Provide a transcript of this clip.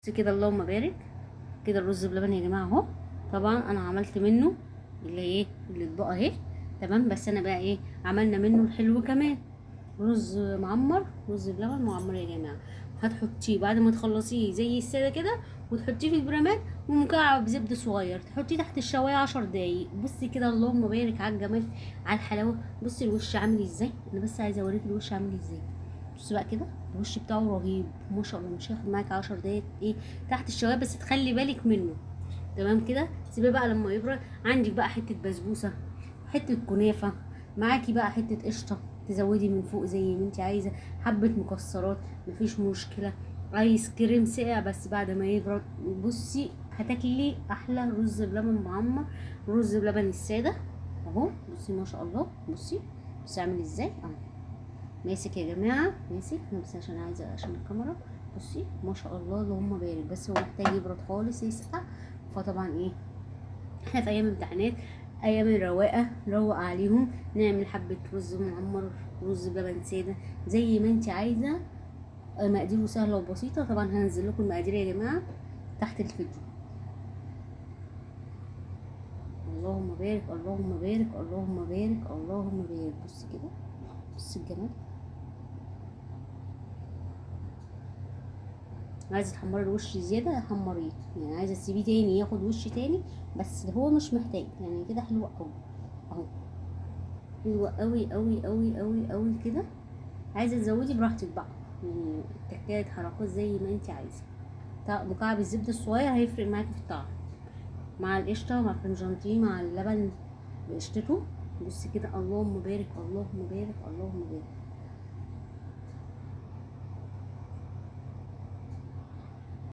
كده اللهم بارك. كده الرز بلبن يا جماعه اهو. طبعا انا عملت منه اللي ايه الاطباق اهي تمام. بس انا بقى ايه عملنا منه الحلو كمان، رز معمر، رز بلبن معمر يا جماعه. هتحطيه بعد ما تخلصيه زي الساده كده، وتحطيه في البرامات ومكعب زبده صغير، تحطيه تحت الشوايه 10 دقايق. بصي كده اللهم بارك على الجمال، على الحلاوه. بصي الوش عامل ازاي، انا بس عايزه اوريك الوش عامل ازاي. بصي بقى كده الوش بتاعه رهيب ما شاء الله. مش هياخد معاك 10 دقايق ايه تحت الشوايه، بس تخلي بالك منه. تمام كده. سيبيه بقى لما يبرد. عندك بقى حته بسبوسه، حته كنافه، معاكي بقى حته قشطه تزودي من فوق زي ما انت عايزه، حبه مكسرات مفيش مشكله، ايس كريم ساقع بس بعد ما يبرد. بصي هتاكلي احلى رز بلبن معمر، رز بلبن الساده اهو. بصي ما شاء الله. بصي بصي عامل ازاي اهو، ماسك يا جماعه ماسك. انا بس عشان عايزه عشان الكاميرا. بصي ما شاء الله اللهم بارك. بس هو محتاج يبرد خالص يسقع. فطبعا ايه احنا في ايام امتحانات، ايام الرواقه نروق عليهم، نعمل حبه رز معمر، رز بلبن ساده زي ما انت عايزه. مقاديره سهله وبسيطه. طبعا هنزل لكم المقادير يا جماعه تحت الفيديو. اللهم بارك اللهم بارك اللهم بارك اللهم بارك. بص كده، بص الجمال. عايزه تحمري الوش زياده حمريه، يعني عايزه تسيبيه تاني ياخد وش تاني، بس هو مش محتاج يعني. كده حلو قوي اهو، حلوه قوي قوي قوي قوي قوي كده. عايزه تزودي براحتك بقى، يعني تكايه حركات زي ما انت عايزه. مكعب الزبده الصغير هيفرق معاكي في الطعم، مع القشطه مع الكريم مع اللبن بقشطته. بصي كده اللهم بارك اللهم بارك اللهم بارك.